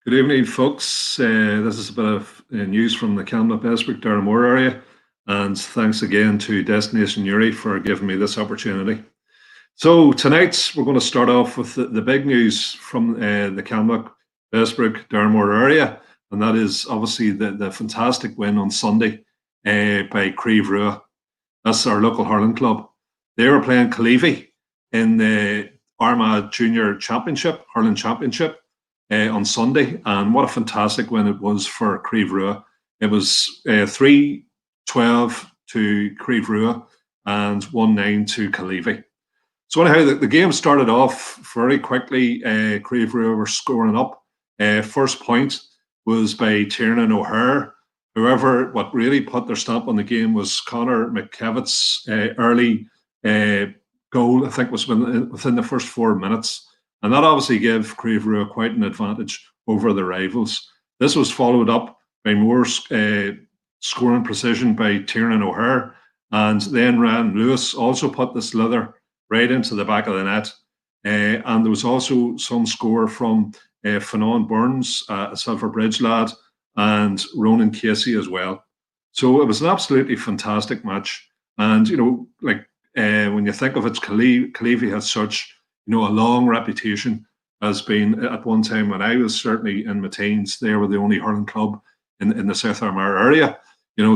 Good evening, folks. This is a bit of news from the Camlough Bessbrook Darramore area, and thanks again to Destination Uri for giving me this opportunity. So tonight we're going to start off with the big news from the Camlough Bessbrook Darramore area, and that is obviously the fantastic win on Sunday by Creve Rua. That's our local hurling club. They were playing Calivy in the Armagh Junior Championship, Hurling Championship on Sunday, and what a fantastic win it was for Creve Rua. It was 3-12 to Creve Rua and 1-9 to Calivy. So anyhow, the game started off very quickly. Creve Rua were scoring up. First point was by Tiernan O'Hare. However, what really put their stamp on the game was Conor McKevitt's early goal. I think was within the first 4 minutes. And that obviously gave Creve Rua quite an advantage over the rivals. This was followed up by more scoring precision by Tiernan O'Hare. And then Ryan Lewis also put the slither right into the back of the net. And there was also some score from Fanon Burns, a Silver Bridge lad, and Ronan Casey as well. So it was an absolutely fantastic match. And, when you think of it, Calivy has such a long reputation as being, at one time when I was certainly in my teens, they were the only hurling club in the South Armagh area.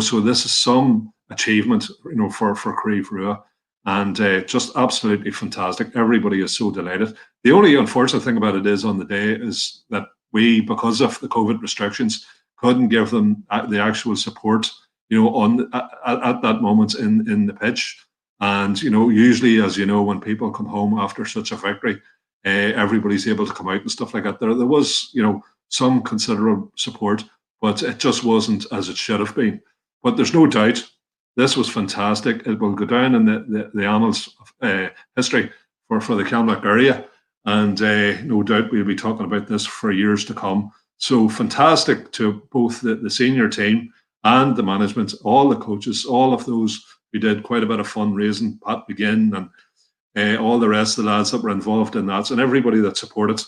So this is some achievement, for Creve Rua, and just absolutely fantastic. Everybody is so delighted. The only unfortunate thing about it is on the day is that we, because of the COVID restrictions, couldn't give them the actual support, at that moment in the pitch. And, usually, as you know, when people come home after such a victory, everybody's able to come out and stuff like that. There was, some considerable support, but it just wasn't as it should have been. But there's no doubt this was fantastic. It will go down in the annals of history for the Camlough area. And no doubt we'll be talking about this for years to come. So fantastic to both the senior team and the management, all the coaches, all of those. We did quite a bit of fundraising, Pat McGinn and all the rest of the lads that were involved in that, and everybody that supported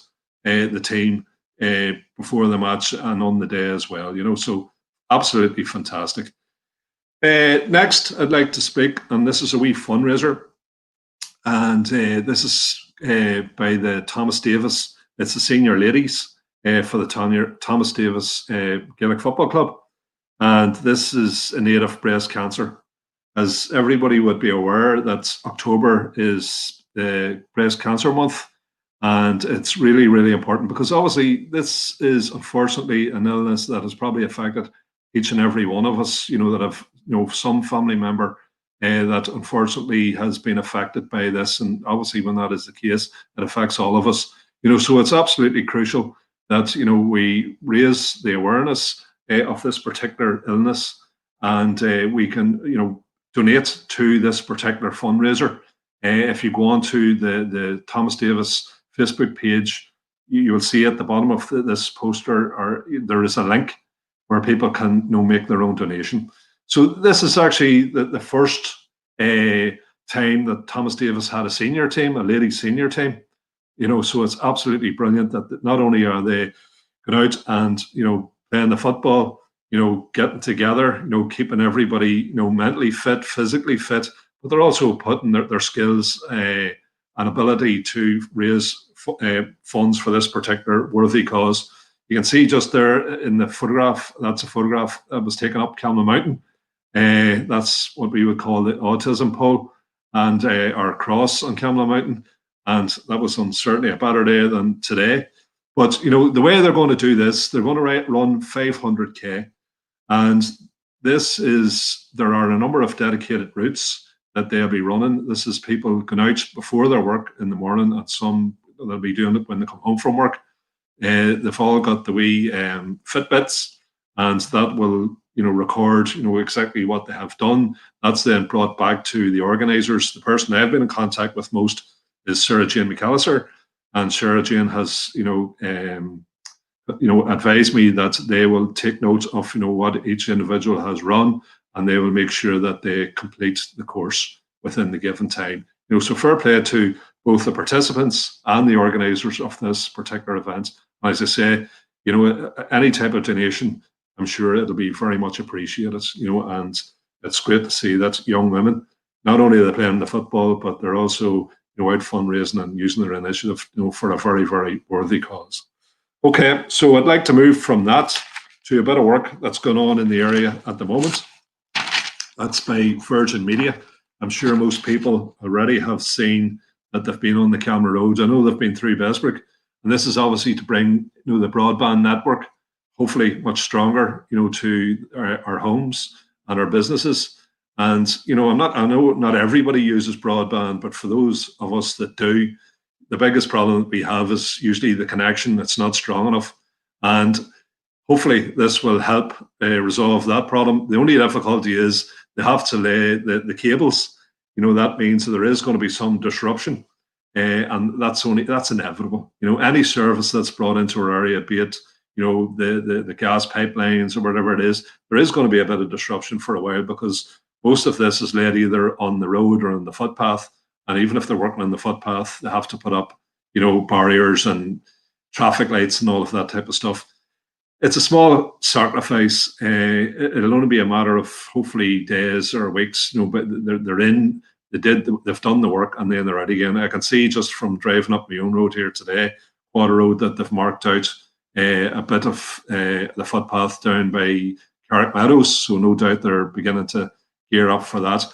the team before the match and on the day as well. So absolutely fantastic. Next, I'd like to speak, and this is a wee fundraiser, and this is by the Thomas Davis. It's the senior ladies for the Thomas Davis Gaelic Football Club, and this is in aid of breast cancer. As everybody would be aware, that October is the breast cancer month, and it's really, really important because obviously this is unfortunately an illness that has probably affected each and every one of us, that have, some family member that unfortunately has been affected by this. And obviously when that is the case, it affects all of us, so it's absolutely crucial that, we raise the awareness of this particular illness, and we can, donate to this particular fundraiser. If you go on to the Thomas Davis Facebook page, you will see at the bottom of this poster, there is a link where people can make their own donation. So this is actually the first time that Thomas Davis had a senior team, a ladies senior team. So it's absolutely brilliant that not only are they going out and playing the football, getting together, keeping everybody, mentally fit, physically fit, but they're also putting their skills and ability to raise funds for this particular worthy cause. You can see just there in the photograph, that's a photograph that was taken up Camlough Mountain. That's what we would call the autism pole and our cross on Camlough Mountain. And that was on certainly a better day than today. But, the way they're going to do this, they're going to run 500K. And there are a number of dedicated routes that they'll be running. This is people going out before their work in the morning, and some they'll be doing it when they come home from work. They've all got the wee Fitbits, and that will, record, exactly what they have done. That's then brought back to the organisers. The person I've been in contact with most is Sarah Jane McAllister, and Sarah Jane has, advise me that they will take note of, what each individual has run, and they will make sure that they complete the course within the given time. So fair play to both the participants and the organisers of this particular event. As I say, any type of donation, I'm sure it'll be very much appreciated, and it's great to see that young women, not only are they playing the football, but they're also, out fundraising and using their initiative, for a very, very worthy cause. Okay, so I'd like to move from that to a bit of work that's going on in the area at the moment. That's by Virgin Media. I'm sure most people already have seen that they've been on the Camlough roads. I know they've been through Bessbrook, and this is obviously to bring, the broadband network, hopefully much stronger, to our homes and our businesses. And I know not everybody uses broadband, but for those of us that do, the biggest problem that we have is usually the connection that's not strong enough. And hopefully this will help resolve that problem. The only difficulty is they have to lay the cables. That means that there is going to be some disruption, and that's inevitable. Any service that's brought into our area, be it the gas pipelines or whatever it is, there is going to be a bit of disruption for a while, because most of this is laid either on the road or on the footpath. And even if they're working on the footpath, they have to put up, barriers and traffic lights and all of that type of stuff. It's a small sacrifice. It'll only be a matter of hopefully days or weeks, but they've done the work, and then they're out again. I can see just from driving up my own road here today, Water Road, that they've marked out a bit of the footpath down by Carrick Meadows. So no doubt they're beginning to gear up for that.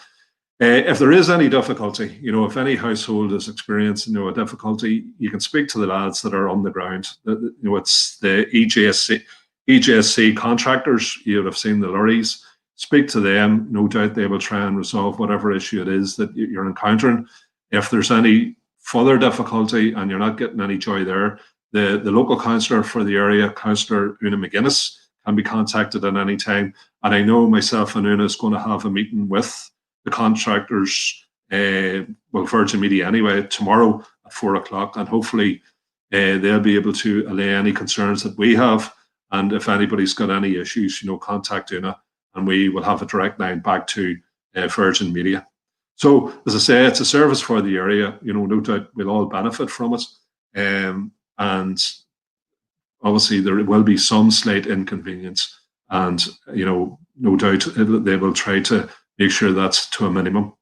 If there is any difficulty, if any household is experiencing a difficulty, you can speak to the lads that are on the ground. It's the EJSC contractors. You'll have seen the lorries. Speak to them. No doubt they will try and resolve whatever issue it is that you're encountering. If there's any further difficulty and you're not getting any joy there, the local councillor for the area, Councillor Una McGuinness, can be contacted at any time. And I know myself and Una is going to have a meeting with the contractors, Virgin Media anyway, tomorrow at 4 o'clock, and hopefully they'll be able to allay any concerns that we have. And if anybody's got any issues, contact Una, and we will have a direct line back to Virgin Media. So, as I say, it's a service for the area. No doubt we'll all benefit from it, and obviously there will be some slight inconvenience, and no doubt they will try to make sure that's to a minimum.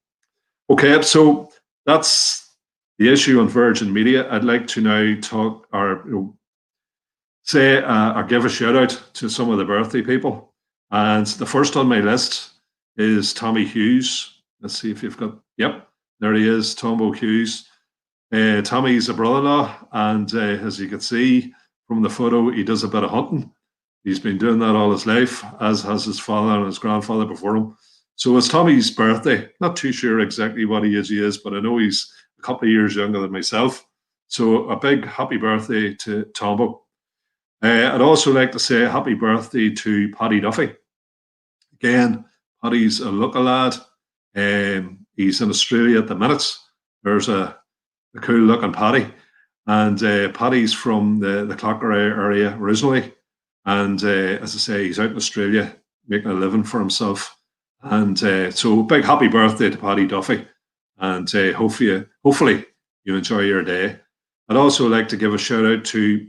Okay, so that's the issue on Virgin Media. I'd like to now talk or give a shout out to some of the birthday people. And the first on my list is Tommy Hughes. Let's see if you've got, yep, there he is, Tombo Hughes. Tommy's a brother-in-law, and as you can see from the photo, he does a bit of hunting. He's been doing that all his life, as has his father and his grandfather before him. So it's Tommy's birthday. Not too sure exactly what age he is, but I know he's a couple of years younger than myself. So a big happy birthday to Tombo. I'd also like to say happy birthday to Paddy Duffy. Again, Paddy's a local lad. He's in Australia at the minute. There's a cool looking Paddy. And Paddy's from the Clocker area originally. And as I say, he's out in Australia making a living for himself. And so big happy birthday to Paddy Duffy, and hopefully you enjoy your day. I'd also like to give a shout out to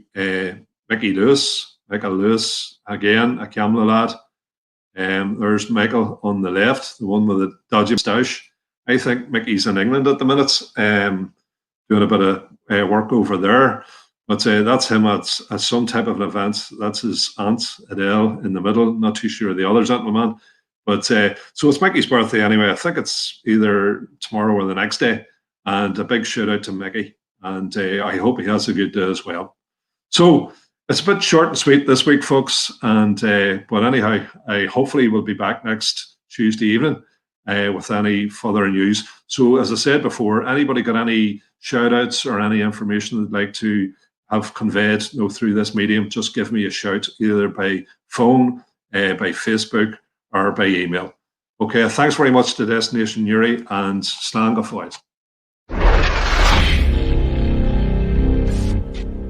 Michael Lewis, again, a Camlough lad. There's Michael on the left, the one with the dodgy moustache. I think Mickey's in England at the minute, doing a bit of work over there. But that's him at some type of an event. That's his aunt, Adele, in the middle. Not too sure the other gentleman. But so it's Mickey's birthday anyway. I think it's either tomorrow or the next day. And a big shout out to Mickey. And I hope he has a good day as well. So it's a bit short and sweet this week, folks. And but anyhow, I hopefully will be back next Tuesday evening with any further news. So as I said before, anybody got any shout outs or any information they'd like to have conveyed through this medium, just give me a shout either by phone, by Facebook, or by email. Okay, thanks very much to Destination Newry, and slán go fóill.